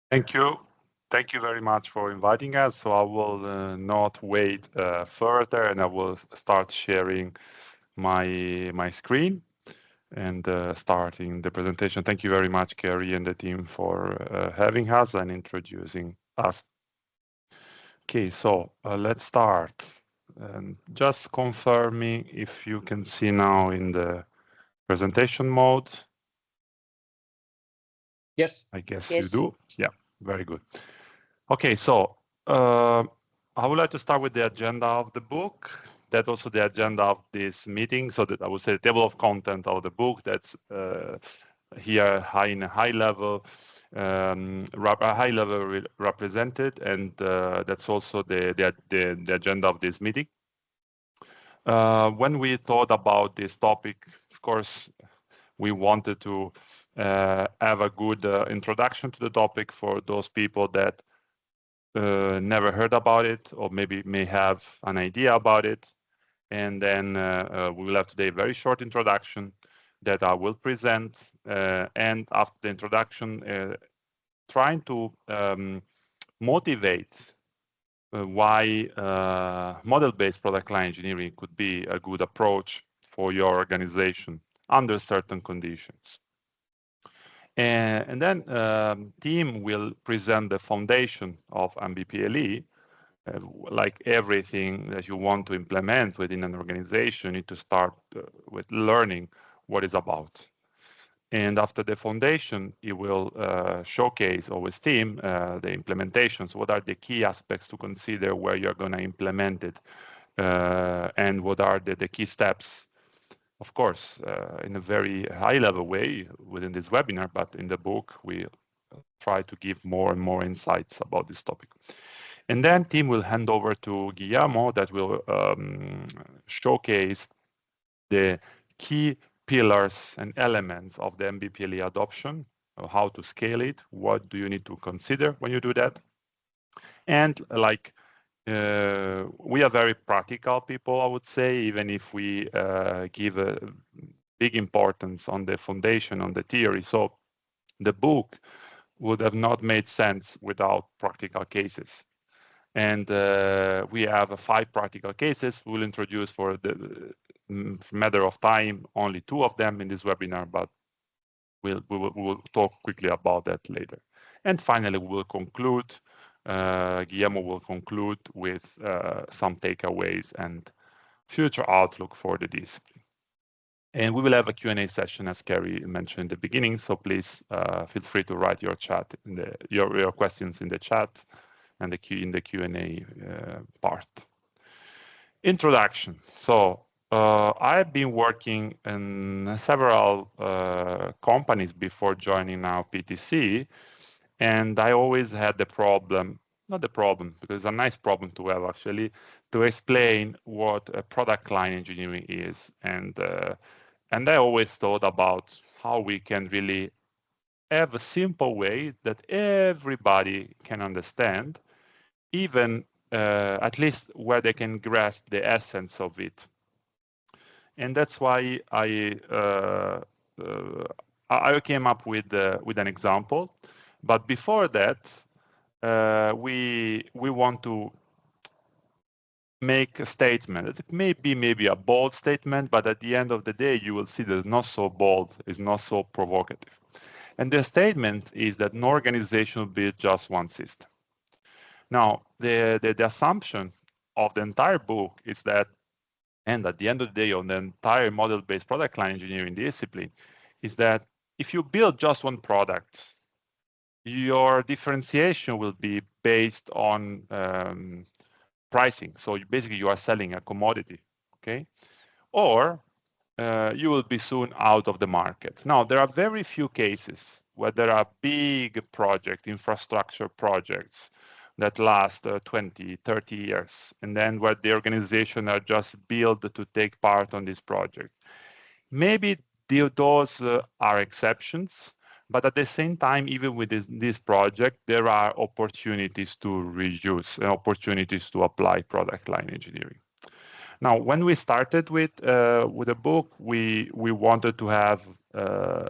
Thank you. Thank you very much for inviting us. So I will not wait further, and I will start sharing my screen and starting the presentation. Thank you very much, Kerry and the team, for having us and introducing us. Okay, so let's start. Just confirming if you can see now in the presentation mode. Yes. I guess Yes. you do. Yeah, very good. Okay, so I would like to start with the agenda of the book. That's also the agenda of this meeting. So that I would say the table of content of the book. That's here in a high level, represented, and that's also the agenda of this meeting. When we thought about this topic, of course, we wanted to have a good introduction to the topic for those people that never heard about it or maybe may have an idea about it. And then we will have today a very short introduction that I will present. And after the introduction, trying to motivate why model-based product line engineering could be a good approach for your organization under certain conditions. And then team will present the foundation of MBPLE. Like everything that you want to implement within an organization, you need to start with learning what it's about. And after the foundation, it will showcase always team the implementations. What are the key aspects to consider where you're going to implement it, and what are the key steps? Of course, in a very high-level way within this webinar, but in the book, we try to give more and more insights about this topic. And then team will hand over to Guillermo that will showcase the key pillars and elements of the MBPLE adoption, how to scale it, what do you need to consider when you do that. And like we are very practical people, I would say, even if we give a big importance on the foundation, on the theory. So the book would have not made sense without practical cases. And we have 5 practical cases. We'll introduce for the matter of time only 2 of them in this webinar, but we will talk quickly about that later. And finally, we will conclude. Guillermo will conclude with some takeaways and future outlook for the discipline. And we will have a Q&A session, as Kerry mentioned in the beginning. So please feel free to write your chat in your questions in the chat and in the Q&A part. Introduction. So I've been working in several companies before joining now PTC, and I always had the problem, not the problem, because it's a nice problem to have actually, to explain what a product line engineering is. And I always thought about how we can really have a simple way that everybody can understand, even at least where they can grasp the essence of it. And that's why I came up with an example. But before that, we want to make a statement. It may be maybe a bold statement, but at the end of the day, you will see that it's not so bold, it's not so provocative. And the statement is that no organization will build just one system. Now, the assumption of the entire book is that, and at the end of the day, on the entire model-based product line engineering discipline, is that if you build just one product, your differentiation will be based on pricing. So basically, you are selling a commodity, okay? Or you will be soon out of the market. Now, there are very few cases where there are big project, infrastructure projects that last 20, 30 years, and then where the organization are just built to take part on this project. Maybe those are exceptions, but at the same time, even with this project, there are opportunities to reuse and opportunities to apply product line engineering. Now, when we started with the book, we wanted to have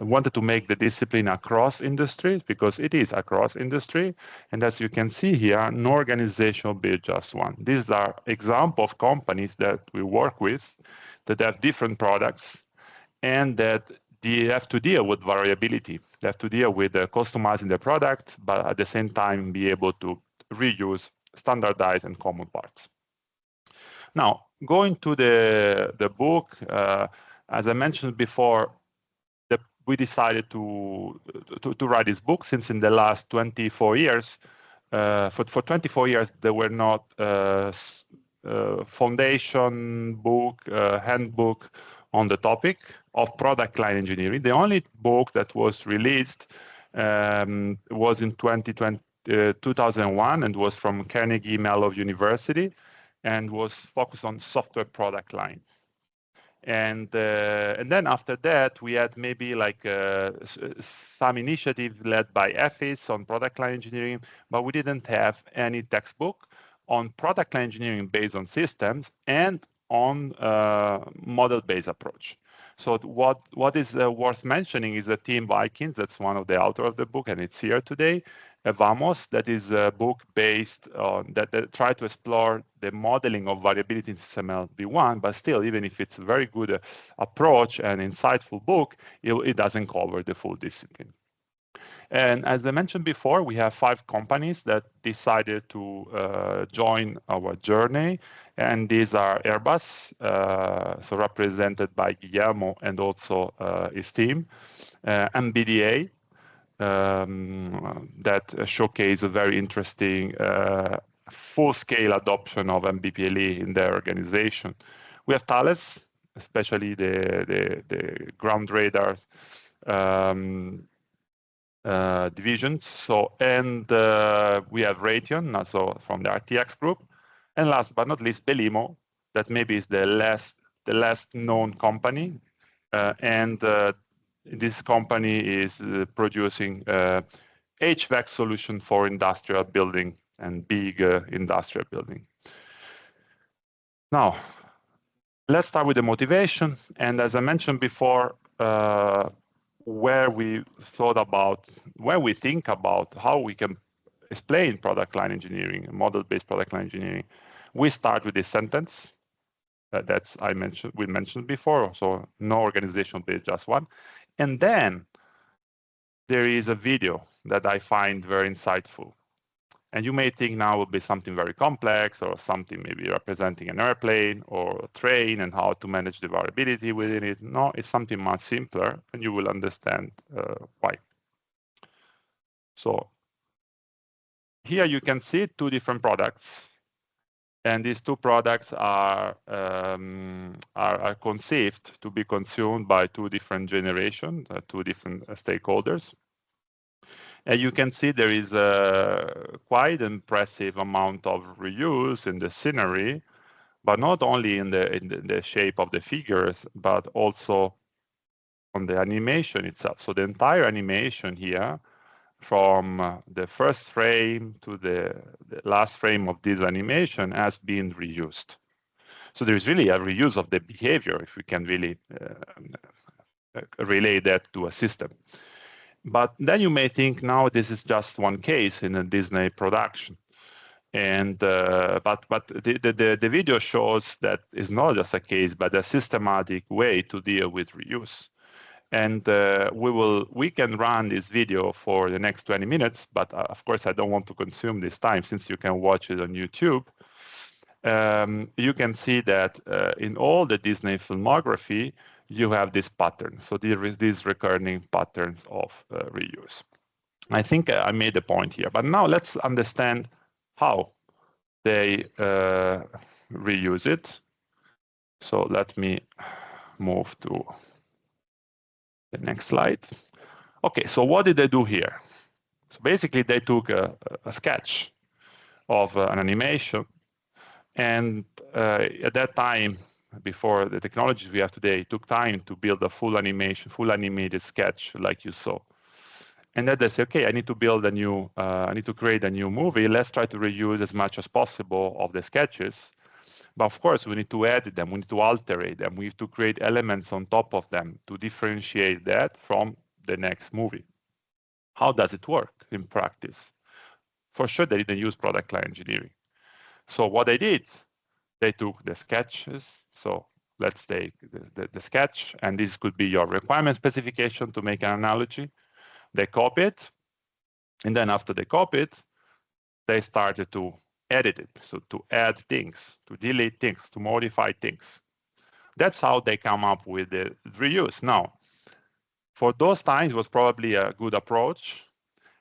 wanted to make the discipline across industries, because it is across industry. And as you can see here, no organization will be just one. These are examples of companies that we work with that have different products and that they have to deal with variability. They have to deal with customizing the product, but at the same time be able to reuse, standardize, and common parts. Now, going to the book, as I mentioned before, we decided to write this book since in the last 24 years, for 24 years, there were not foundation book, handbook on the topic of product line engineering. The only book that was released was in 2001 and was from Carnegie Mellon University and was focused on software product line. And then after that, we had maybe like some initiative led by EFIS on product line engineering, but we didn't have any textbook on product line engineering based on systems and on model-based approach. So what is worth mentioning is the team Weilkiens, that's one of the authors of the book, and it's here today. Vamos, that is a book based on that try to explore the modeling of variability in SysML v1, but still, even if it's a very good approach and insightful book, it doesn't cover the full discipline. And as I mentioned before, we have 5 companies that decided to join our journey, and these are Airbus, so represented by Guillermo and also his team, MBDA, that showcase a very interesting full-scale adoption of MBPLE in their organization. We have Thales, especially the ground radars divisions. So, and we have Raytheon, also from the RTX group, and last but not least, Belimo, that maybe is the last known company, and this company is producing HVAC solution for industrial building and big industrial building. Now, let's start with the motivation. And as I mentioned before, when we think about how we can explain product line engineering, model-based product line engineering, we start with this sentence we mentioned before. So no organization built just one. And then there is a video that I find very insightful. And you may think now it will be something very complex or something maybe representing an airplane or a train and how to manage the variability within it. No, it's something much simpler, and you will understand why. So here you can see 2 different products. And these 2 products are conceived to be consumed by 2 different generations, 2 different stakeholders. And you can see there is a quite impressive amount of reuse in the scenery, but not only in the shape of the figures, but also on the animation itself. So the entire animation here, from the first frame to the last frame of this animation, has been reused. So there is really a reuse of the behavior, if we can really relate that to a system. But then you may think, now this is just one case in a Disney production, and but the video shows that it's not just a case, but a systematic way to deal with reuse. And we can run this video for the next 20 minutes, but of course I don't want to consume this time since you can watch it on YouTube. You can see that in all the Disney filmography, you have this pattern. So there is these recurring patterns of reuse. I think I made the point here, but now let's understand how they reuse it. So let me move to the next slide. Okay, so what did they do here? So basically they took a sketch of an animation, and at that time, before the technologies we have today, it took time to build a full animation, full animated sketch like you saw. And then they say, okay, I need to build a new, I need to create a new movie. Let's try to reuse as much as possible of the sketches. But of course, we need to edit them, we need to alter them, we have to create elements on top of them to differentiate that from the next movie. How does it work in practice? For sure, they didn't use product line engineering. So what they did, they took the sketches. So let's take the sketch, and this could be your requirement specification to make an analogy. They copy it, and then after they copy it, they started to edit it. So to add things, to delete things, to modify things. That's how they come up with the reuse. Now, for those times, it was probably a good approach.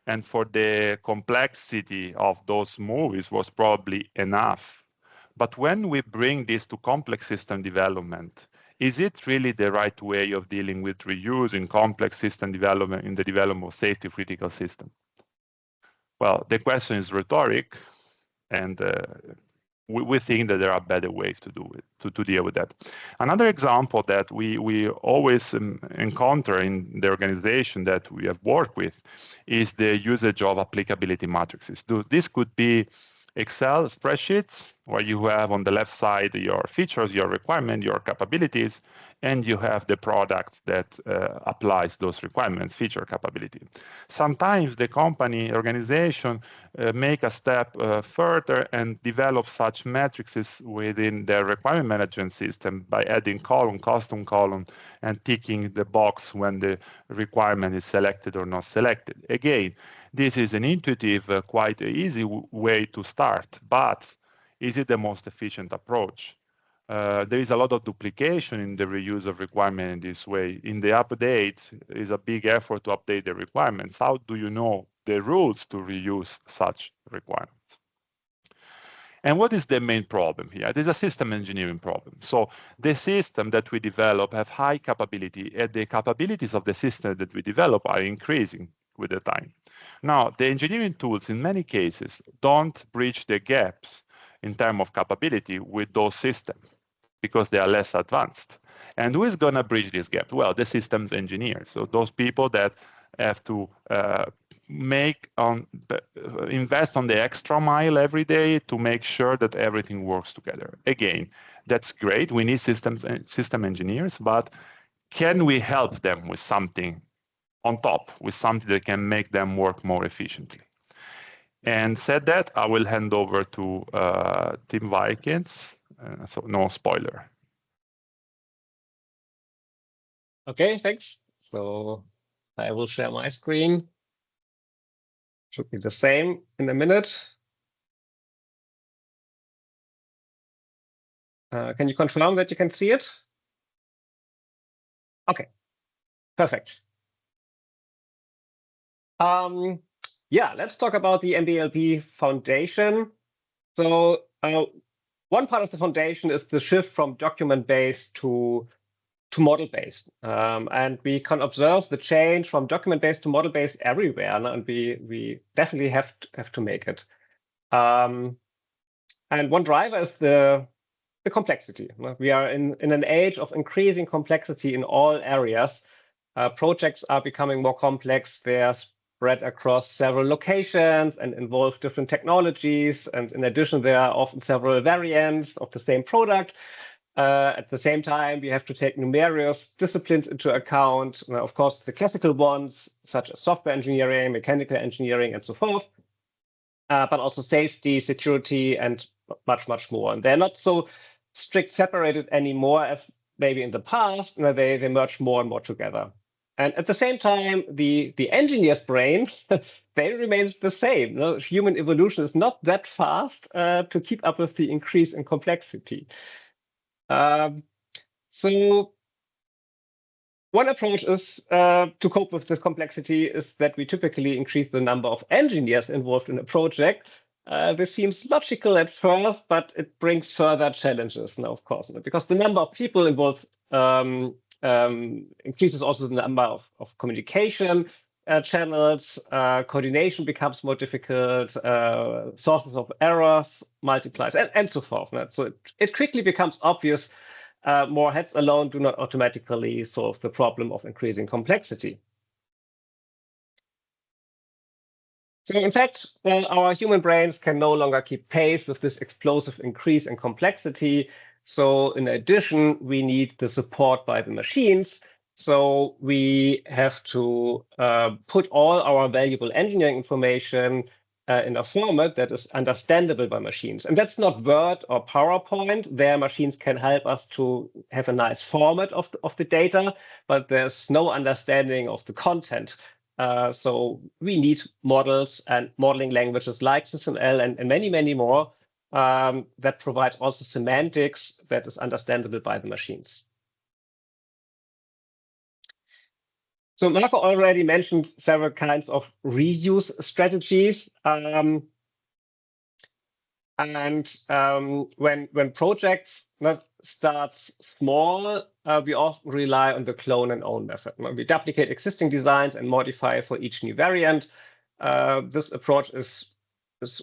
And for the complexity of those movies was probably enough. But when we bring this to complex system development, is it really the right way of dealing with reuse in complex system development in the development of safety critical system? Well, the question is rhetoric, and we think that there are better ways to do it, to deal with that. Another example that we always encounter in the organization that we have worked with is the usage of applicability matrices. This could be Excel spreadsheets, where you have on the left side your features, your requirement, your capabilities, and you have the product that applies those requirements, feature capability. Sometimes the company organization make a step further and develop such matrices within their requirement management system by adding column, custom column, and ticking the box when the requirement is selected or not selected. Again, this is an intuitive, quite easy way to start, but is it the most efficient approach? There is a lot of duplication in the reuse of requirement in this way. In the update, is a big effort to update the requirements. How do you know the rules to reuse such requirements? And what is the main problem here? It is a system engineering problem. So the system that we develop have high capability, and the capabilities of the system that we develop are increasing with the time. Now, the engineering tools in many cases don't bridge the gaps in terms of capability with those systems because they are less advanced. And who is going to bridge this gap? Well, the systems engineers. So those people that have to invest on the extra mile every day to make sure that everything works together. Again, that's great. We need system engineers, but can we help them with something on top, with something that can make them work more efficiently? And said that, I will hand over to Tim Weilkiens. So no spoiler. Okay, thanks. So I will share my screen. Should be the same in a minute. Can you confirm that you can see it? Okay, perfect. Yeah, let's talk about the MBLP foundation. So one part of the foundation is the shift from document-based to model-based. And we can observe the change from document-based to model-based everywhere, and we definitely have to make it. And one driver is the complexity. We are in an age of increasing complexity in all areas. Projects are becoming more complex. They are spread across several locations and involve different technologies. And in addition, there are often several variants of the same product. At the same time, we have to take numerous disciplines into account. Now, of course, the classical ones, such as software engineering, mechanical engineering, and so forth, but also safety, security, and much, much more. And they're not so strict separated anymore as maybe in the past. They merge more and more together. And at the same time, the engineer's brain, they remain the same. Human evolution is not that fast to keep up with the increase in complexity. So one approach is to cope with this complexity is that we typically increase the number of engineers involved in a project. This seems logical at first, but it brings further challenges now, of course, because the number of people involved increases also the number of communication channels, coordination becomes more difficult, sources of errors multiplies, and so forth. So it quickly becomes obvious more heads alone do not automatically solve the problem of increasing complexity. So in fact, our human brains can no longer keep pace with this explosive increase in complexity. So in addition, we need the support by the machines. So we have to put all our valuable engineering information in a format that is understandable by machines. And that's not Word or PowerPoint. Their machines can help us to have a nice format of the data, but there's no understanding of the content. So we need models and modeling languages like SysML and many, many more that provide also semantics that is understandable by the machines. So Marco already mentioned several kinds of reuse strategies. When projects start small, we often rely on the clone and own method. We duplicate existing designs and modify for each new variant. This approach is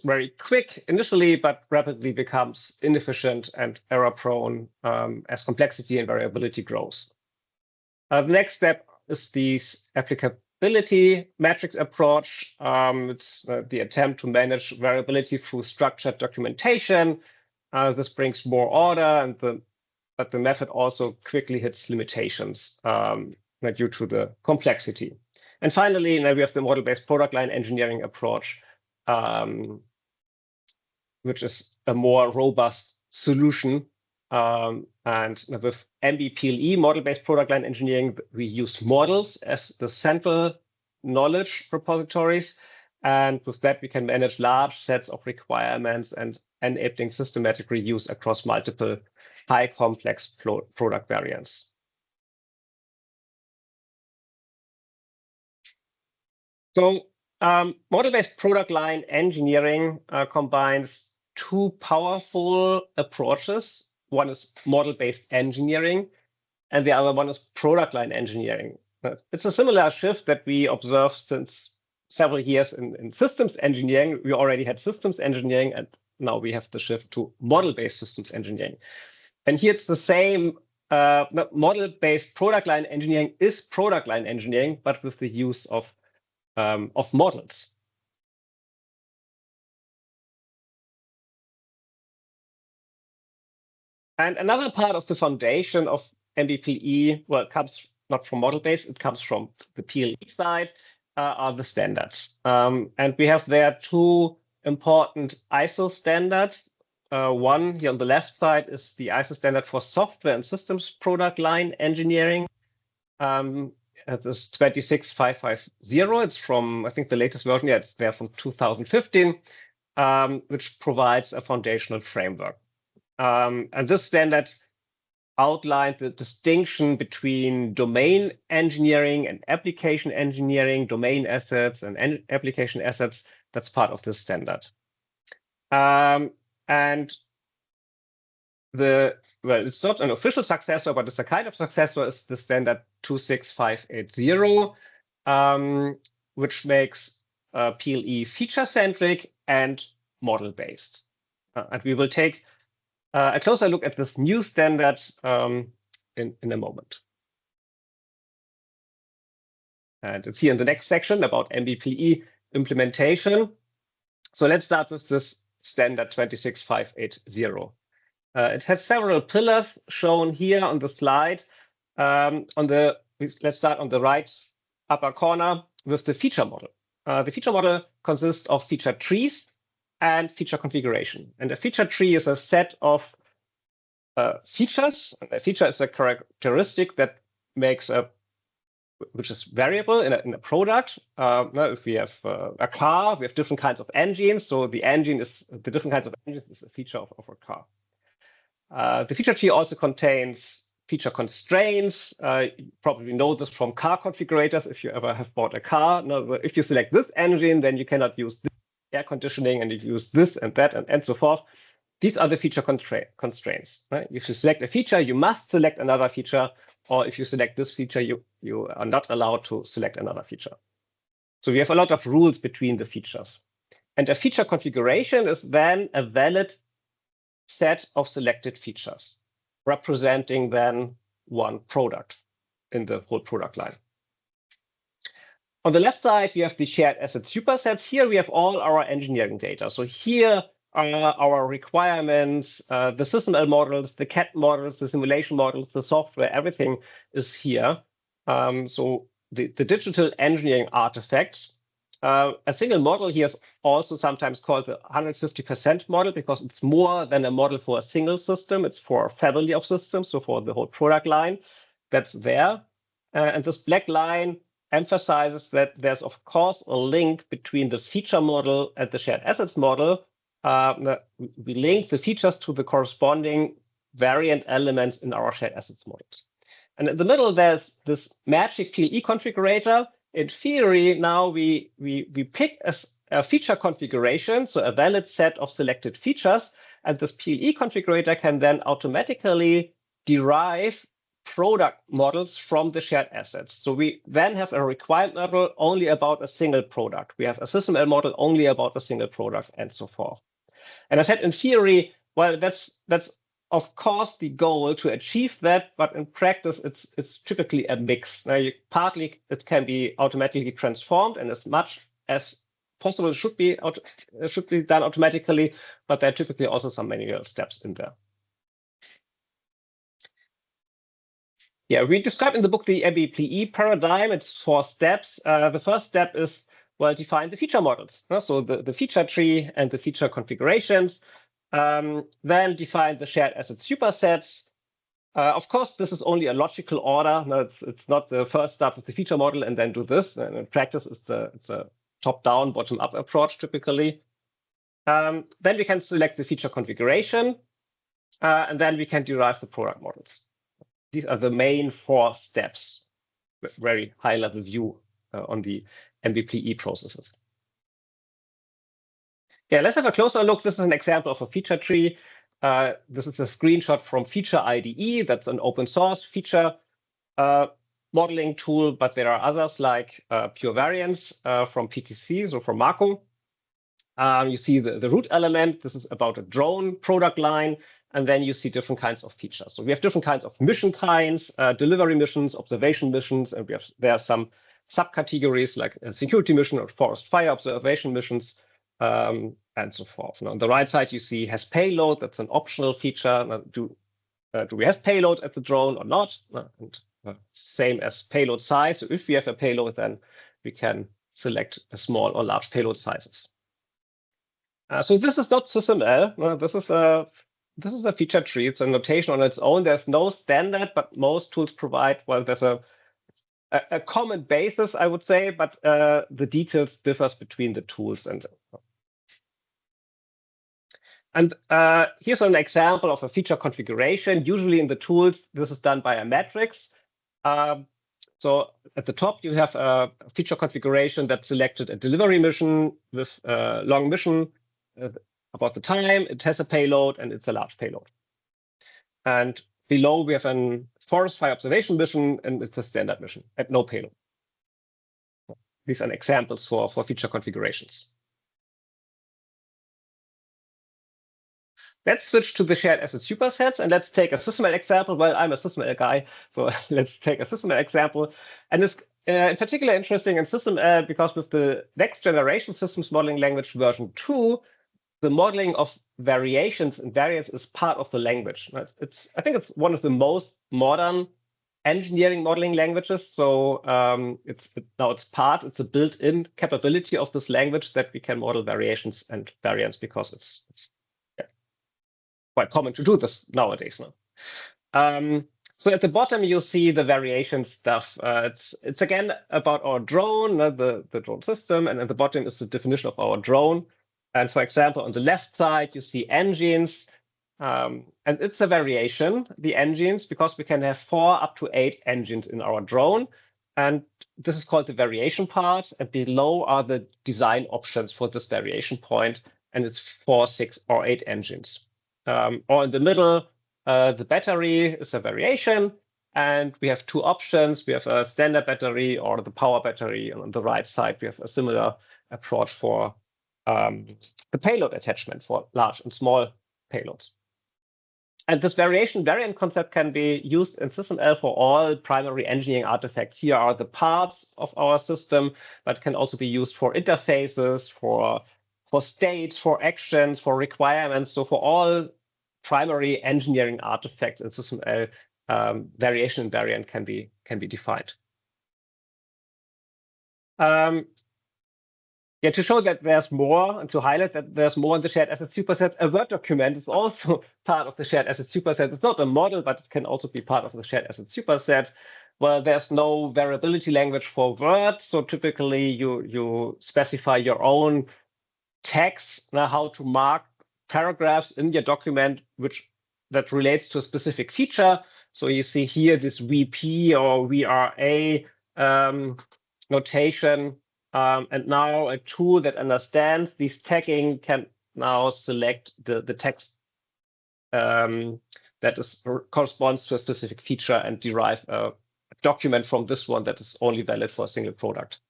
very quick initially, but rapidly becomes inefficient and error-prone as complexity and variability grows. The next step is the applicability matrix approach. It's the attempt to manage variability through structured documentation. This brings more order, but the method also quickly hits limitations due to the complexity. And finally, now we have the model-based product line engineering approach, which is a more robust solution. And with MBPLE, model-based product line engineering, we use models as the central knowledge repositories. And with that, we can manage large sets of requirements and enabling systematic reuse across multiple high complex product variants. So model-based product line engineering combines two powerful approaches. One is model-based engineering, and the other one is product line engineering. It's a similar shift that we observe since several years in systems engineering. We already had systems engineering, and now we have the shift to model-based systems engineering. And here it's the same. Model-based product line engineering is product line engineering, but with the use of models. And another part of the foundation of MBPLE, well, it comes not from model-based, it comes from the PLE side, are the standards. And we have there two important ISO standards. One here on the left side is the ISO standard for software and systems product line engineering. It is 26550. It's from, I think, the latest version. Yeah, it's there from 2015, which provides a foundational framework. And this standard outlined the distinction between domain engineering and application engineering, domain assets and application assets. That's part of this standard. And it's not an official successor, but it's a kind of successor. It's the standard 26580, which makes PLE feature-centric and model-based. And we will take a closer look at this new standard in a moment. And it's here in the next section about MBPLE implementation. So let's start with this standard 26580. It has several pillars shown here on the slide. Let's start on the right upper corner with the feature model. The feature model consists of feature trees and feature configuration. And a feature tree is a set of features. A feature is a characteristic that makes which is variable in a product. If we have a car, we have different kinds of engines. So the different kinds of engines is a feature of a car. The feature tree also contains feature constraints. You probably know this from car configurators if you ever have bought a car. Now, if you select this engine, then you cannot use this air conditioning, and if you use this and that and so forth. These are the feature constraints. Right? If you select a feature, you must select another feature, or if you select this feature, you are not allowed to select another feature. So we have a lot of rules between the features. And a feature configuration is then a valid set of selected features, representing then one product in the whole product line. On the left side, we have the shared asset supersets. Here we have all our engineering data. So here are our requirements, the SysML models, the CAD models, the simulation models, the software, everything is here. So the digital engineering artifacts. A single model here is also sometimes called the 150% model because it's more than a model for a single system. It's for a family of systems, so for the whole product line that's there. And this black line emphasizes that there's, of course, a link between the feature model and the shared assets model. We link the features to the corresponding variant elements in our shared assets models. And in the middle, there's this magic PLE configurator. In theory, now we pick a feature configuration, so a valid set of selected features, and this PLE configurator can then automatically derive product models from the shared assets. So we then have a requirement model only about a single product. We have a SysML model only about a single product, and so forth. And I said in theory, well, that's of course the goal to achieve that, but in practice, it's typically a mix. Now, partly it can be automatically transformed, and as much as possible should be done automatically, but there are typically also some manual steps in there. Yeah, we described in the book the MBPLE paradigm. It's 4 steps. The first step is, well, define the feature models. So the feature tree and the feature configurations. Then define the shared asset supersets. Of course, this is only a logical order. No, it's not the first step with the feature model and then do this. And in practice, it's a top-down, bottom-up approach typically. Then we can select the feature configuration, and then we can derive the product models. These are the main 4 steps, very high-level view on the MBPLE processes. Yeah, let's have a closer look. This is an example of a feature tree. This is a screenshot from Feature IDE. That's an open source feature modeling tool, but there are others like Pure Variance from PTC, so from Marco. You see the root element. This is about a drone product line. And then you see different kinds of features. So we have different kinds of mission kinds, delivery missions, observation missions, and there are some subcategories like a security mission or forest fire observation missions, and so forth. Now, on the right side, you see has payload. That's an optional feature. Now, do we have payload at the drone or not? And same as payload size. So if we have a payload, then we can select a small or large payload sizes. So this is not SysML. This is a feature tree. It's a notation on its own. There's no standard, but most tools provide, well, there's a common basis, I would say, but the details differs between the tools. And here's an example of a feature configuration. Usually in the tools, this is done by a matrix. So at the top, you have a feature configuration that selected a delivery mission with a long mission about the time. It has a payload, and it's a large payload. And below, we have a forest fire observation mission, and it's a standard mission at no payload. These are examples for feature configurations. Let's switch to the shared asset supersets, and let's take a SysML example. Well, I'm a SysML guy, so let's take a SysML example. And it's in particular interesting in SysML because with the next generation systems modeling language version 2, the modeling of variations and variants is part of the language. I think it's one of the most modern engineering modeling languages. So it's a built-in capability of this language that we can model variations and variants because it's quite common to do this nowadays. So at the bottom, you see the variation stuff. It's again about our drone, the drone system, and at the bottom is the definition of our drone. And for example, on the left side, you see engines, and it's a variation, the engines, because we can have 4 up to 8 engines in our drone. And this is called the variation part. And below are the design options for this variation point. And it's 4, 6, or 8 engines. Or in the middle, the battery is a variation. And we have 2 options. We have a standard battery or the power battery. And on the right side, we have a similar approach for the payload attachment for large and small payloads. And this variant concept can be used in SysML for all primary engineering artifacts. Here are the parts of our system, but can also be used for interfaces, for states, for actions, for requirements. So for all primary engineering artifacts in SysML, variation and variant can be defined. Yeah, to show that there's more and to highlight that there's more in the shared asset superset, a Word document is also part of the shared asset superset. It's not a model, but it can also be part of the shared asset superset. Well, there's no variability language for Word, so typically you specify your own tags now how to mark paragraphs in your document that relates to a specific feature. So you see here this VP or VRA notation. And now a tool that understands these tagging can now select the text that corresponds to a specific feature and derive a document from this one that is only valid for a single product.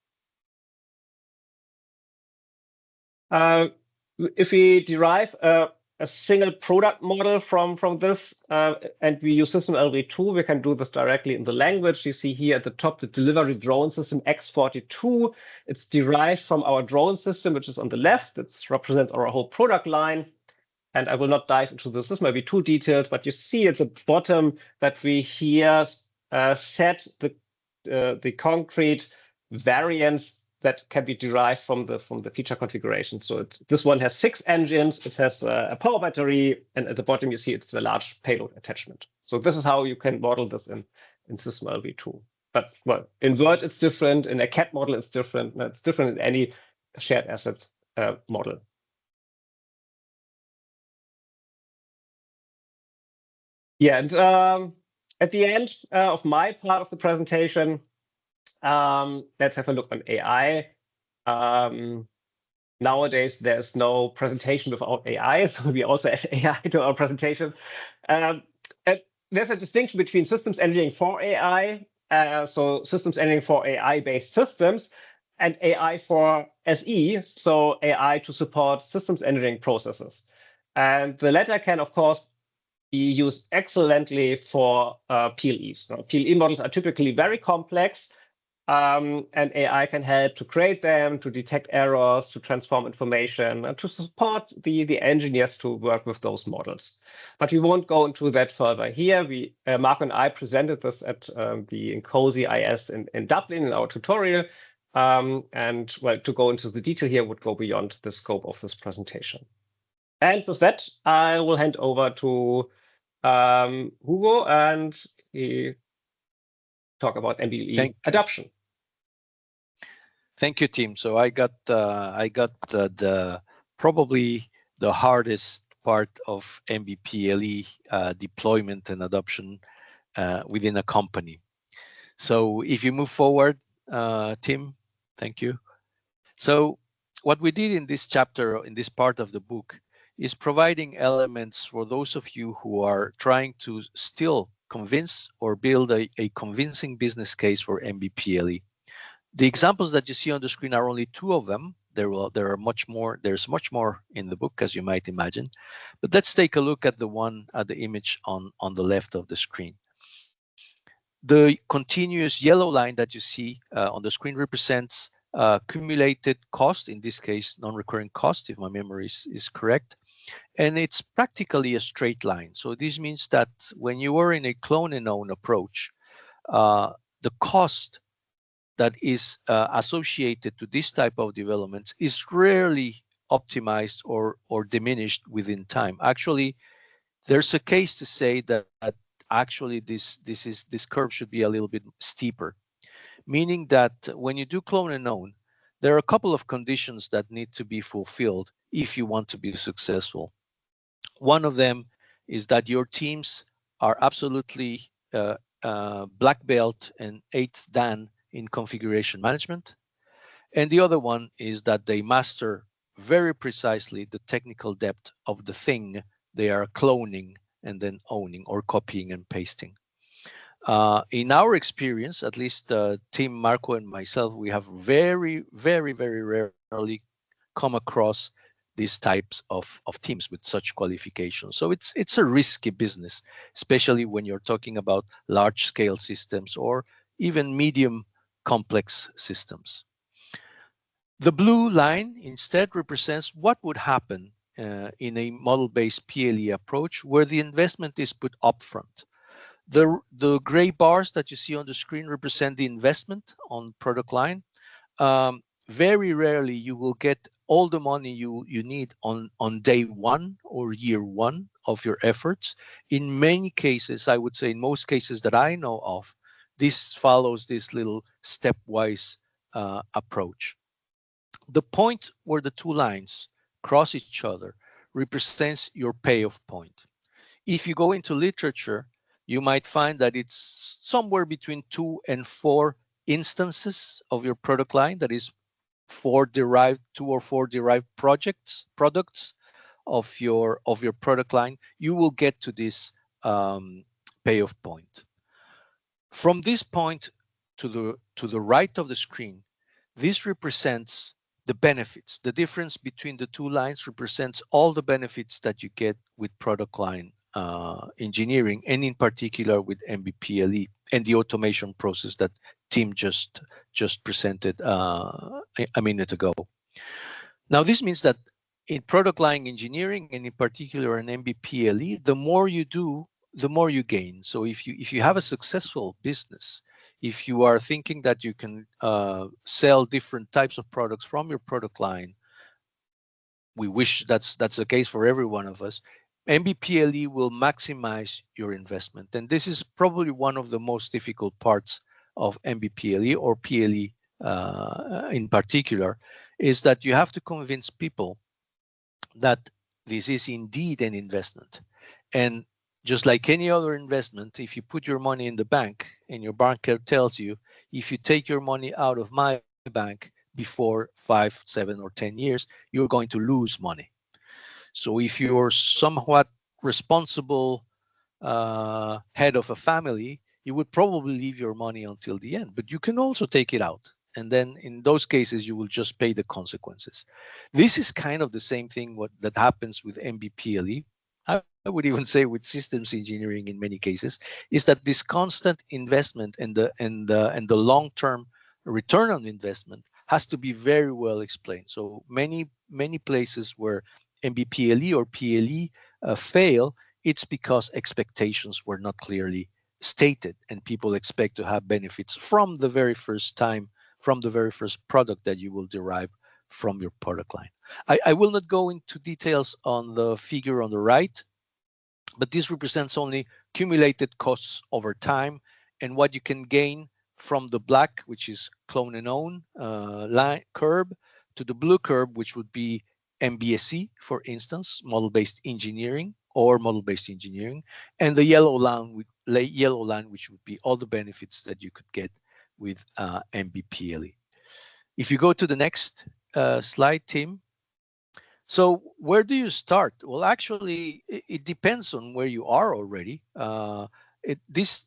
If we derive a single product model from this, and we use SysML2, we can do this directly in the language. You see here at the top, the delivery drone system X42. It's derived from our drone system, which is on the left. It represents our whole product line. And I will not dive into this. This might be too detailed, but you see at the bottom that we here set the concrete variants that can be derived from the feature configuration. So this one has 6 engines, it has a power battery, and at the bottom you see it's the large payload attachment. So this is how you can model this in SysML v2. But well, in Word it's different, in a CAD model it's different, it's different in any shared asset model. Yeah, and at the end of my part of the presentation, let's have a look on AI. Nowadays, there's no presentation without AI, so we also add AI to our presentation. There's a distinction between systems engineering for AI, so systems engineering for AI-based systems, and AI for SE, so AI to support systems engineering processes. And the latter can, of course, be used excellently for PLEs. So PLE models are typically very complex, and AI can help to create them, to detect errors, to transform information, and to support the engineers to work with those models. But we won't go into that further here. Marco and I presented this at the Incosi IS in Dublin in our tutorial. And well, to go into the detail here would go beyond the scope of this presentation. And with that, I will hand over to Hugo, and he talk about MBPLE adoption. Thank you, Tim. So I got probably the hardest part of MBPLE deployment and adoption within a company. So if you move forward, Tim, thank you. So what we did in this chapter, in this part of the book, is providing elements for those of you who are trying to still convince or build a convincing business case for MBPLE. The examples that you see on the screen are only 2 of them. There are much more. There's much more in the book, as you might imagine. But let's take a look at the image on the left of the screen. The continuous yellow line that you see on the screen represents cumulated cost, in this case, non-recurring cost, if my memory is correct. And it's practically a straight line. So this means that when you are in a clone and own approach, the cost that is associated to this type of developments is rarely optimized or diminished within time. Actually, there's a case to say that actually this curve should be a little bit steeper, meaning that when you do clone and own, there are a couple of conditions that need to be fulfilled if you want to be successful. One of them is that your teams are absolutely black belt and 8th Dan in configuration management. And the other one is that they master very precisely the technical depth of the thing they are cloning and then owning or copying and pasting. In our experience, at least Tim, Marco, and myself, we have very, very, very rarely come across these types of teams with such qualifications. So it's a risky business, especially when you're talking about large scale systems or even medium complex systems. The blue line instead represents what would happen in a model-based PLE approach where the investment is put upfront. The gray bars that you see on the screen represent the investment on product line. Very rarely you will get all the money you need on day one or year one of your efforts. In many cases, I would say in most cases that I know of, this follows this little stepwise approach. The point where the two lines cross each other represents your payoff point. If you go into literature, you might find that it's somewhere between 2 and 4 instances of your product line, that is 2 or 4 derived products of your product line, you will get to this payoff point. From this point to the right of the screen, this represents the benefits. The difference between the two lines represents all the benefits that you get with product line engineering, and in particular with MBPLE and the automation process that Tim just presented a minute ago. Now, this means that in product line engineering, and in particular in MBPLE, the more you do, the more you gain. So if you have a successful business, if you are thinking that you can sell different types of products from your product line, we wish that's the case for every one of us. MBPLE will maximize your investment, and this is probably one of the most difficult parts of MBPLE or PLE in particular, is that you have to convince people that this is indeed an investment. And just like any other investment, if you put your money in the bank and your banker tells you, if you take your money out of my bank before 5, 7, or 10 years, you're going to lose money. So if you're somewhat responsible head of a family, you would probably leave your money until the end, but you can also take it out. And then in those cases, you will just pay the consequences. This is kind of the same thing that happens with MBPLE. I would even say with systems engineering in many cases, is that this constant investment and the long-term return on investment has to be very well explained. So many places where MBPLE or PLE fail, it's because expectations were not clearly stated, and people expect to have benefits from the very first time, from the very first product that you will derive from your product line. I will not go into details on the figure on the right, but this represents only cumulated costs over time and what you can gain from the black, which is clone and own line curve, to the blue curve, which would be MBSE, for instance, model-based engineering or model-based engineering, and the yellow line, which would be all the benefits that you could get with MBPLE. If you go to the next slide, Tim. So where do you start? Well, actually, it depends on where you are already. This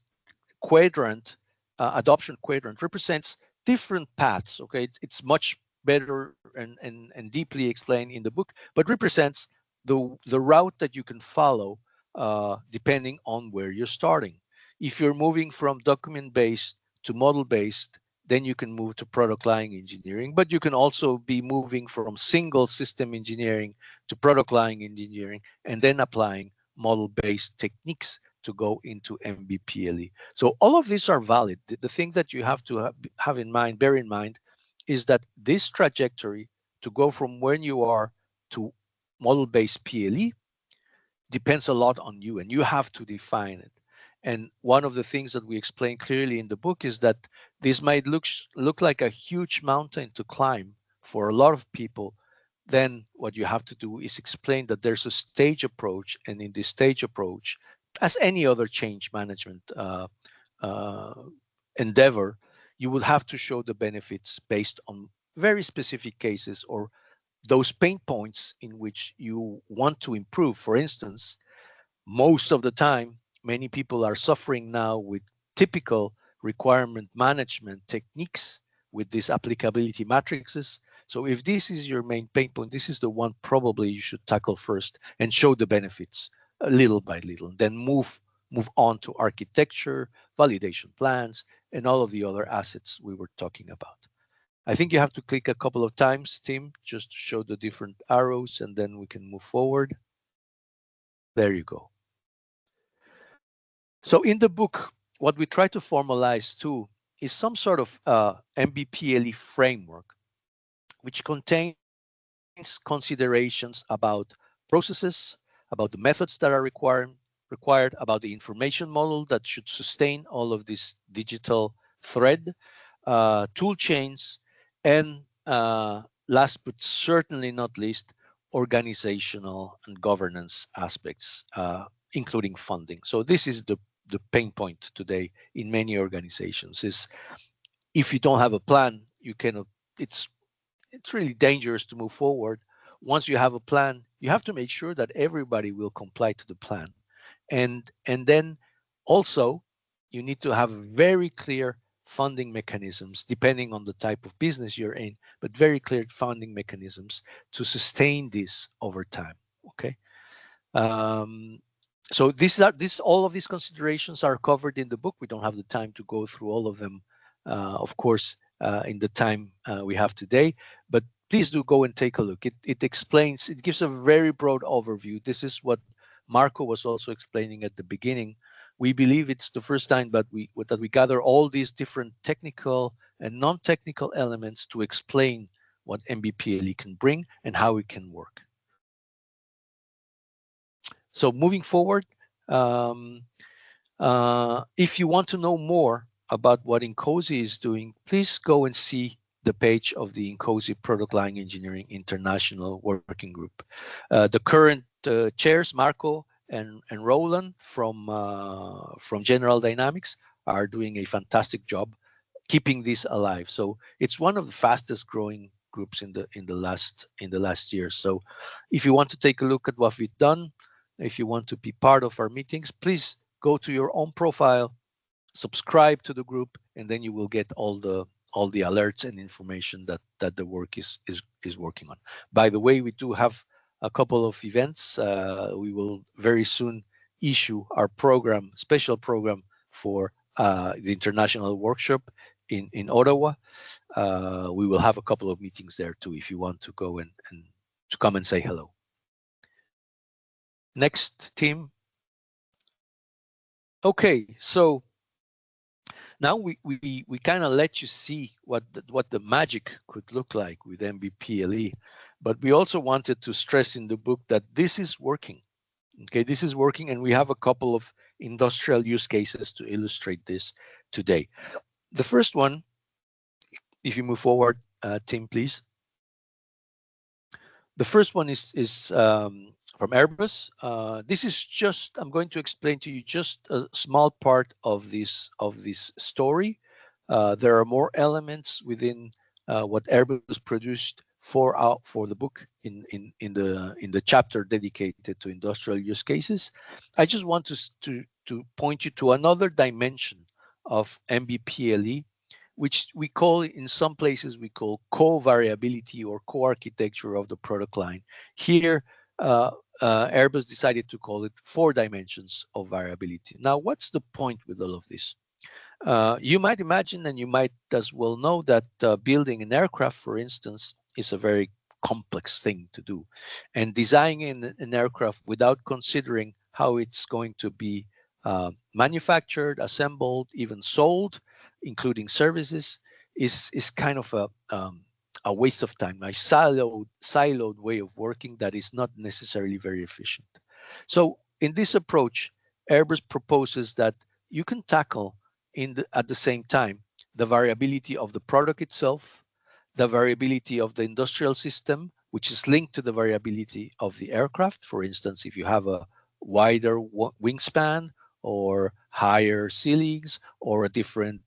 quadrant, adoption quadrant, represents different paths. Okay, it's much better and deeply explained in the book, but represents the route that you can follow depending on where you're starting. If you're moving from document-based to model-based, then you can move to product line engineering, but you can also be moving from single system engineering to product line engineering and then applying model-based techniques to go into MBPLE. So all of these are valid. The thing that you have to have in mind, bear in mind, is that this trajectory to go from when you are to model-based PLE depends a lot on you, and you have to define it. And one of the things that we explain clearly in the book is that this might look like a huge mountain to climb for a lot of people. Then what you have to do is explain that there's a stage approach, and in this stage approach, as any other change management endeavor, you will have to show the benefits based on very specific cases or those pain points in which you want to improve. For instance, most of the time, many people are suffering now with typical requirement management techniques with these applicability matrices. So if this is your main pain point, this is the one probably you should tackle first and show the benefits little by little, then move on to architecture, validation plans, and all of the other assets we were talking about. I think you have to click a couple of times, Tim, just to show the different arrows, and then we can move forward. There you go. So in the book, what we try to formalize too is some sort of MBPLE framework, which contains considerations about processes, about the methods that are required, about the information model that should sustain all of this digital thread, tool chains, and last but certainly not least, organizational and governance aspects, including funding. So this is the pain point today in many organizations is if you don't have a plan, you cannot, it's really dangerous to move forward. Once you have a plan, you have to make sure that everybody will comply to the plan. And then also you need to have very clear funding mechanisms depending on the type of business you're in, but very clear funding mechanisms to sustain this over time. Okay. So all of these considerations are covered in the book. We don't have the time to go through all of them, of course, in the time we have today, but please do go and take a look. It explains, it gives a very broad overview. This is what Marco was also explaining at the beginning. We believe it's the first time that we gather all these different technical and non-technical elements to explain what MBPLE can bring and how it can work. So moving forward, if you want to know more about what INCOSE is doing, please go and see the page of the INCOSE Product Line Engineering International Working Group. The current chairs, Marco and Roland from General Dynamics, are doing a fantastic job keeping this alive. So it's one of the fastest growing groups in the last year. So if you want to take a look at what we've done, if you want to be part of our meetings, please go to your own profile, subscribe to the group, and then you will get all the alerts and information that the work is working on. By the way, we do have a couple of events. We will very soon issue our program, special program for the international workshop in Ottawa. We will have a couple of meetings there too, if you want to go and to come and say hello. Next, team. Okay, so now we kind of let you see what the magic could look like with MBPLE, but we also wanted to stress in the book that this is working. Okay, this is working, and we have a couple of industrial use cases to illustrate this today. The first one, if you move forward, Tim, please. The first one is from Airbus. This is just, I'm going to explain to you just a small part of this story. There are more elements within what Airbus produced for the book in the chapter dedicated to industrial use cases. I just want to point you to another dimension of MBPLE, which we call, in some places we call co-variability or co-architecture of the product line. Here, Airbus decided to call it 4 dimensions of variability. Now, what's the point with all of this? You might imagine, and you might as well know, that building an aircraft, for instance, is a very complex thing to do. And designing an aircraft without considering how it's going to be manufactured, assembled, even sold, including services, is kind of a waste of time, a siloed way of working that is not necessarily very efficient. So in this approach, Airbus proposes that you can tackle at the same time the variability of the product itself, the variability of the industrial system, which is linked to the variability of the aircraft. For instance, if you have a wider wingspan or higher ceilings or a different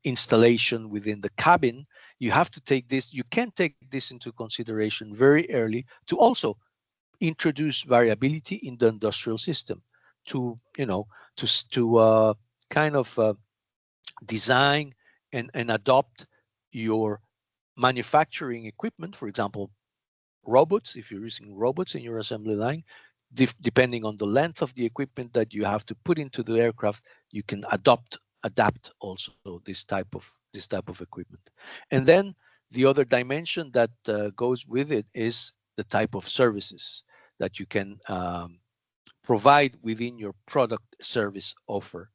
installation within the cabin, you have to take this, you can take this into consideration very early to also introduce variability in the industrial system to, kind of design and adopt your manufacturing equipment, for example, robots, if you're using robots in your assembly line, depending on the length of the equipment that you have to put into the aircraft, you can adapt also this type of equipment. And then the other dimension that goes with it is the type of services that you can provide within your product service offer.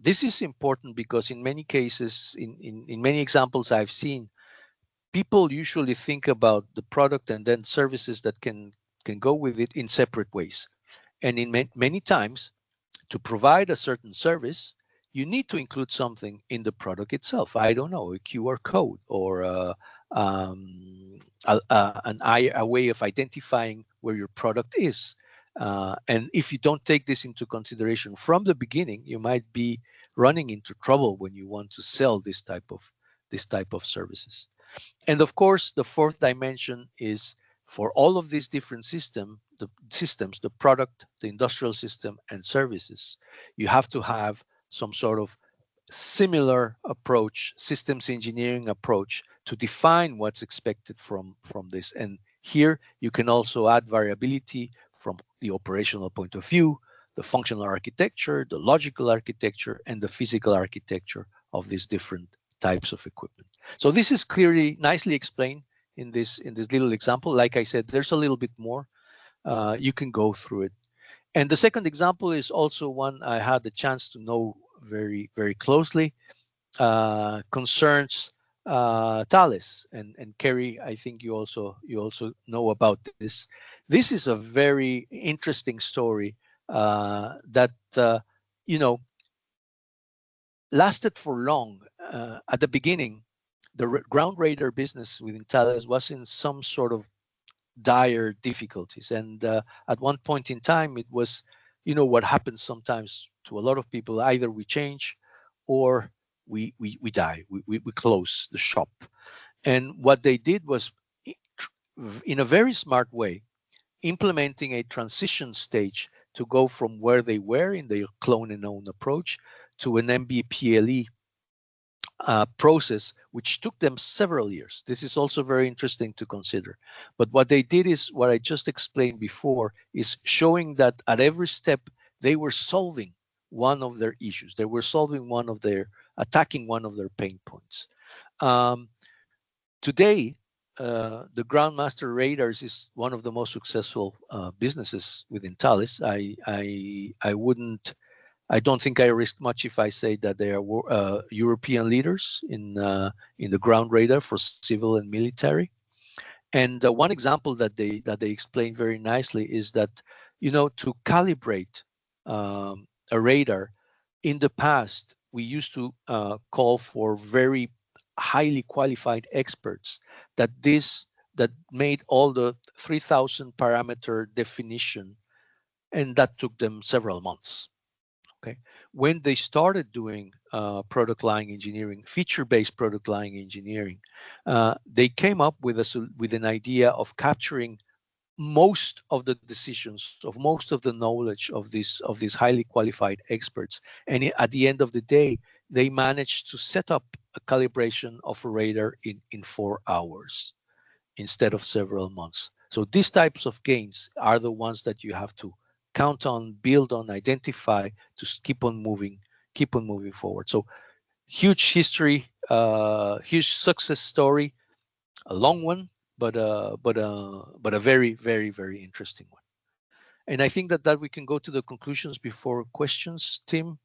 This is important because in many cases, in many examples I've seen, people usually think about the product and then services that can go with it in separate ways. And in many times, to provide a certain service, you need to include something in the product itself. I don't know, a QR code or a way of identifying where your product is. And if you don't take this into consideration from the beginning, you might be running into trouble when you want to sell this type of services. And of course, the fourth dimension is for all of these different systems, the product, the industrial system, and services, you have to have some sort of similar approach, systems engineering approach, to define what's expected from this. And here you can also add variability from the operational point of view, the functional architecture, the logical architecture, and the physical architecture of these different types of equipment. So this is clearly nicely explained in this little example. Like I said, there's a little bit more. You can go through it. And the second example is also one I had the chance to know very, very closely. Concerns Thales, and Kerry, I think you also know about this. This is a very interesting story that lasted for long. At the beginning, the ground radar business within Thales was in some sort of dire difficulties, and at one point in time, it was, what happens sometimes to a lot of people: either we change, or we die. We close the shop. And what they did was, in a very smart way, implementing a transition stage to go from where they were in the clone and own approach to an MBPLE process, which took them several years. This is also very interesting to consider. But what they did is what I just explained before, is showing that at every step they were solving one of their issues. They were attacking one of their pain points. Today, the Groundmaster Radars is one of the most successful businesses within Thales. I don't think I risk much if I say that they are European leaders in the ground radar for civil and military. And one example that they explain very nicely is that, to calibrate a radar, in the past we used to call for very highly qualified experts that made all the 3,000 parameter definition, and that took them several months. Okay, when they started doing product line engineering, feature-based product line engineering, they came up with an idea of capturing most of the decisions, of most of the knowledge of these highly qualified experts. And at the end of the day, they managed to set up a calibration of a radar in 4 hours instead of several months. So these types of gains are the ones that you have to count on, build on, identify, to keep on moving forward. So huge history, huge success story, a long one, but a very, very, very interesting one. And I think that we can go to the conclusions before questions, Tim.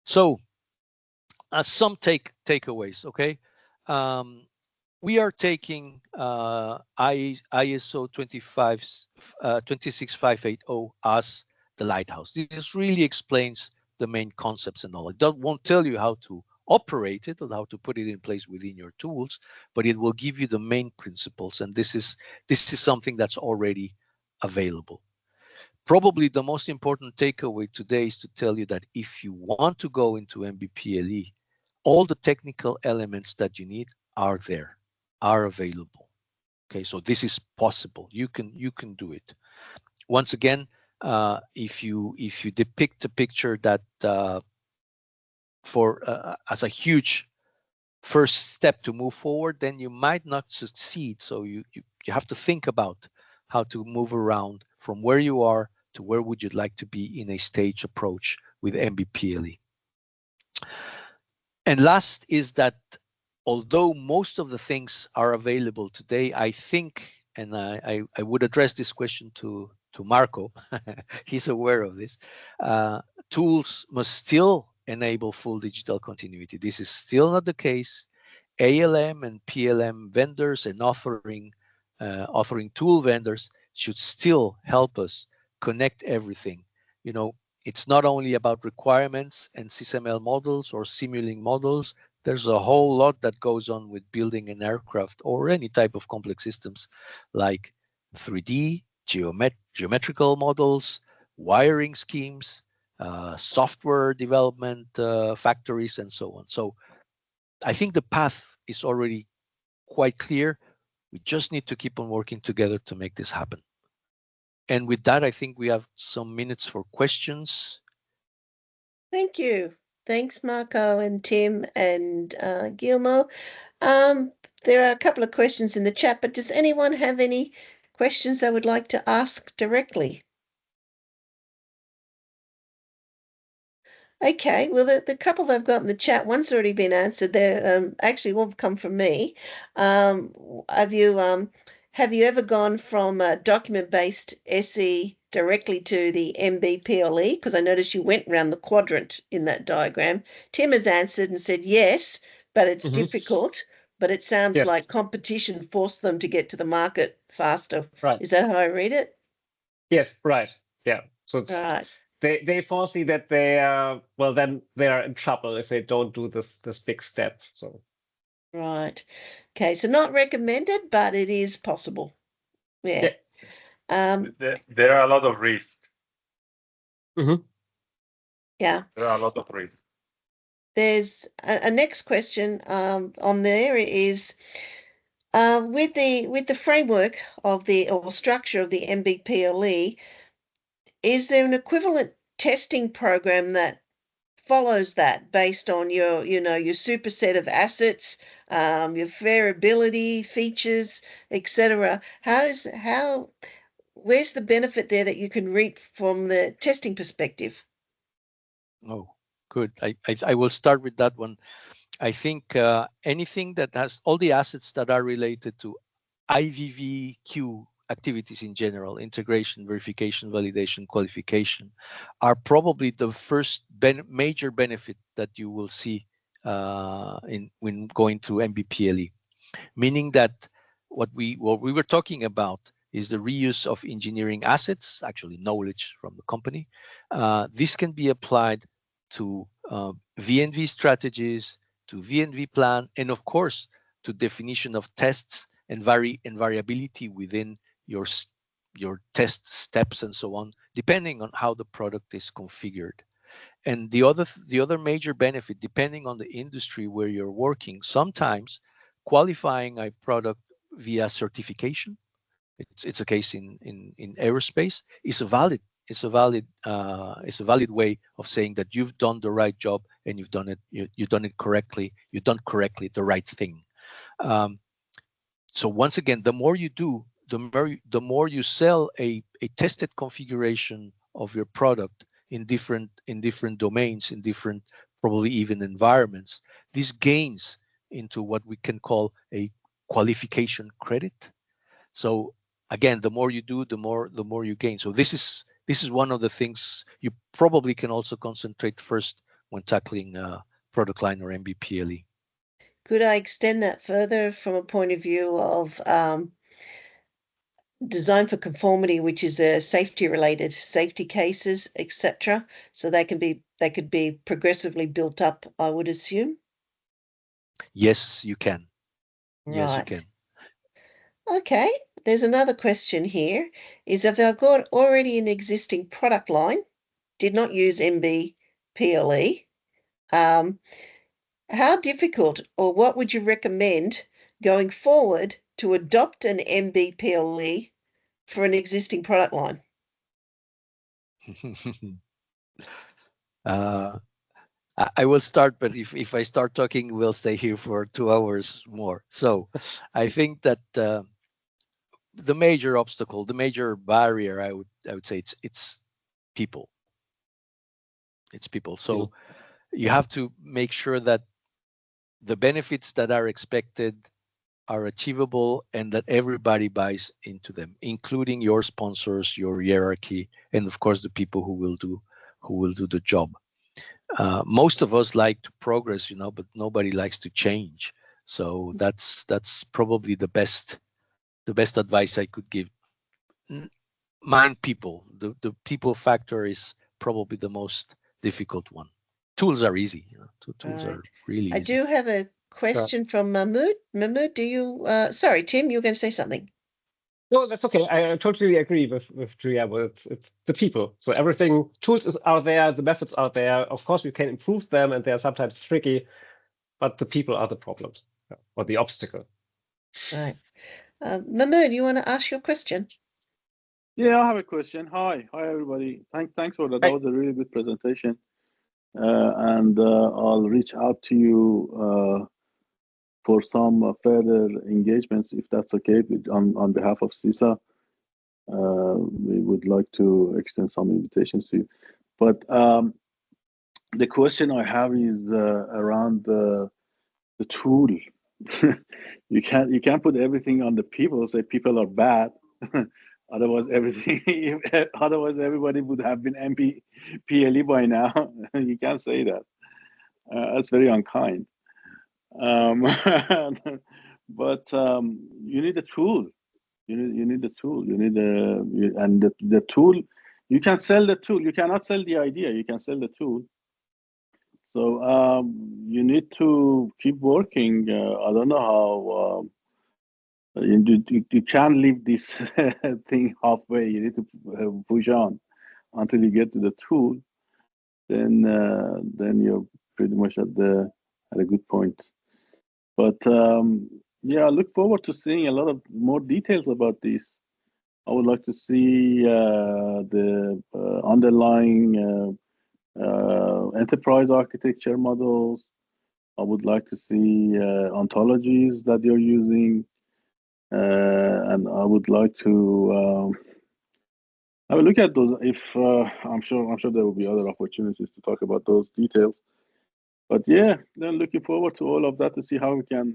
So some takeaways, okay? We are taking ISO 26580 as the lighthouse. This really explains the main concepts and all. It won't tell you how to operate it or how to put it in place within your tools, but it will give you the main principles. And this is something that's already available. Probably the most important takeaway today is to tell you that if you want to go into MBPLE, all the technical elements that you need are there, are available. Okay, so this is possible. You can do it. Once again, if you depict a picture that as a huge first step to move forward, then you might not succeed. So you have to think about how to move around from where you are to where would you like to be in a stage approach with MBPLE. And last is that although most of the things are available today, I think, and I would address this question to Marco, he's aware of this, tools must still enable full digital continuity. This is still not the case. ALM and PLM vendors and authoring tool vendors should still help us connect everything. You know, it's not only about requirements and SysML models or Simulink models. There's a whole lot that goes on with building an aircraft or any type of complex systems like 3D, geometrical models, wiring schemes, software development factories, and so on. So I think the path is already quite clear. We just need to keep on working together to make this happen. And with that, I think we have some minutes for questions. Thank you. Thanks, Marco and Tim and Guillermo. There are a couple of questions in the chat, but does anyone have any questions they would like to ask directly? Okay, well, the couple they've got in the chat, one's already been answered. They're actually all come from me. Have you ever gone from document-based SE directly to the MBPLE? Because I noticed you went around the quadrant in that diagram. Tim has answered and said yes, but it's difficult. But it sounds like competition forced them to get to the market faster. Right. Is that how I read it? Yes, right. Yeah. So it's, Right. they foresee that they well, then they are in trouble if they don't do this big step. So Right. Okay, so not recommended, but it is possible. Yeah. There are a lot of risks. Yeah. There are a lot of risks. There's a next question on there is with the framework of the or structure of the MBPLE, is there an equivalent testing program that follows that based on your your superset of assets, your variability features, etc.? Where's the benefit there that you can reap from the testing perspective? Oh, good. I will start with that one. I think anything that has all the assets that are related to IVVQ activities in general, integration, verification, validation, qualification, are probably the first major benefit that you will see when going to MBPLE. Meaning that what we were talking about is the reuse of engineering assets, actually knowledge from the company. This can be applied to VNV strategies, to VNV plan, and of course, to definition of tests and variability within your test steps and so on, depending on how the product is configured. And the other major benefit, depending on the industry where you're working, sometimes qualifying a product via certification, it's a case in aerospace, is a valid way of saying that you've done the right job and you've done it correctly, you've done correctly the right thing. So once again, the more you do, the more you sell a tested configuration of your product in different domains, in different probably even environments, this gains into what we can call a qualification credit. So again, the more you do, the more you gain. So this is one of the things you probably can also concentrate first when tackling product line or MBPLE. Could I extend that further from a point of view of design for conformity, which is a safety cases, etc.? So they could be progressively built up, I would assume. Yes, you can. Right. Yes, you can. Okay. There's another question here. Is if I've got already an existing product line, did not use MBPLE, how difficult or what would you recommend going forward to adopt an MBPLE for an existing product line? I will start, but if I start talking, we'll stay here for 2 hours more. So I think that the major obstacle, the major barrier, I would say it's people. It's people. So you have to make sure that the benefits that are expected are achievable and that everybody buys into them, including your sponsors, your hierarchy, and of course the people who will do the job. Most of us like to progress, but nobody likes to change. So that's probably the best advice I could give. Mind people. The people factor is probably the most difficult one. Tools are easy. Tools are really easy. I do have a question from Mahmoud. Mahmoud, do you? Sorry, Tim, you were going to say something. No, that's okay. I totally agree with Guillermo. It's the people. So everything, tools is out there, the methods out there. Of course, we can improve them, and they're sometimes tricky, but the people are the problems or the obstacle. Right. Mahmoud, you want to ask your question? Yeah, I have a question. Hi everybody. Thanks for that. That was a really good presentation. And I'll reach out to you for some further engagements, if that's okay, on behalf of CISA. We would like to extend some invitations to you. But the question I have is around the tool. You can't put everything on the people. Say people are bad. Otherwise, everybody would have been MBPLE by now. You can't say that. That's very unkind. But you need a tool. You need a tool. You need the tool. You can sell the tool. You cannot sell the idea. You can sell the tool. So you need to keep working. I don't know how. You can't leave this thing halfway. You need to push on until you get to the tool. Then you're pretty much at a good point. But yeah, I look forward to seeing a lot of more details about this. I would like to see the underlying enterprise architecture models. I would like to see ontologies that you're using. And I would like to have a look at those. If I'm sure there will be other opportunities to talk about those details. But yeah, then looking forward to all of that to see how we can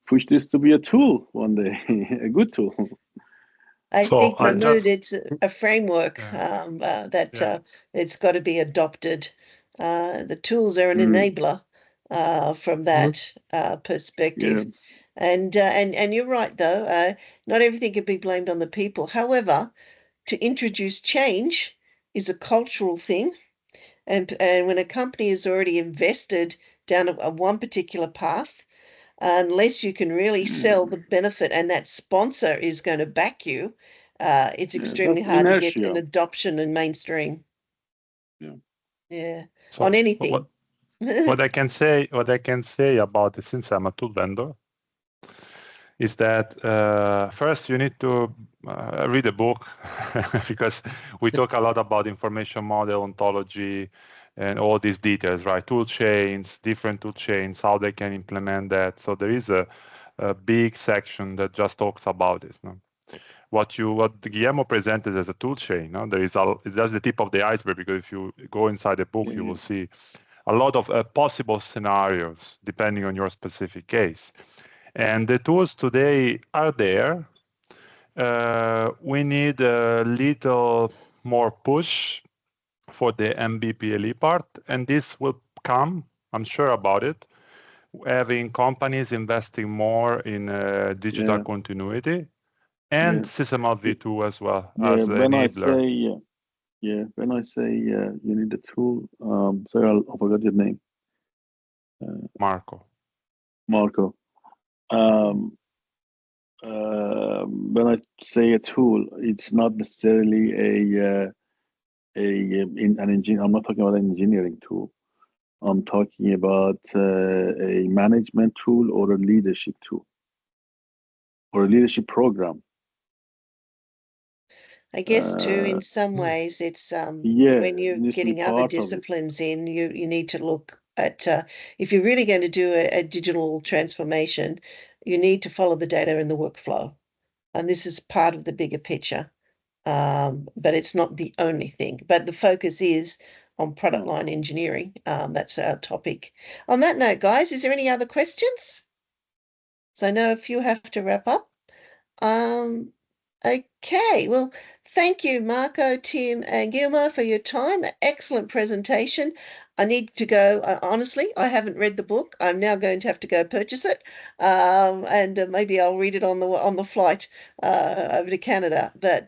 push this to be a tool one day, a good tool. I think, Mahmoud, it's a framework that it's got to be adopted. The tools are an enabler from that perspective. Yeah. And you're right, though. Not everything can be blamed on the people. However, to introduce change is a cultural thing. And when a company is already invested down one particular path, unless you can really sell the benefit and that sponsor is going to back you, it's extremely hard to get an adoption in mainstream. Yeah. So on anything. What I can say about this, since I'm a tool vendor, is that first you need to read a book because we talk a lot about information model, ontology, and all these details, right? Tool chains, different tool chains, how they can implement that. So there is a big section that just talks about this. No? What Guillermo presented as a tool chain, no? That's the tip of the iceberg, because if you go inside the book, you will see a lot of possible scenarios depending on your specific case. And the tools today are there. We need a little more push for the MBPLE part, and this will come, I'm sure about it, having companies investing more in digital continuity and SysML v2 as well as an enabler. When I say you need a tool, sorry, I forgot your name. Marco. When I say a tool, it's not necessarily an engineer. I'm not talking about an engineering tool. I'm talking about a management tool or a leadership tool or a leadership program. I guess too, in some Mm. ways, it's Yeah, when it you're needs to be getting other part of it. disciplines in, you need to look at if you're really going to do a digital transformation, you need to follow the data in the workflow. And this is part of the bigger picture. But it's not the only thing. But the focus is on product No. line engineering. That's our topic. On that note, guys, is there any other questions? So I know a few have to wrap up. Okay, well, thank you, Marco, Tim, and Guillermo, for your time. Excellent presentation. I need to go. Honestly, I haven't read the book. I'm now going to have to go purchase it, and maybe I'll read it on the flight over to Canada. But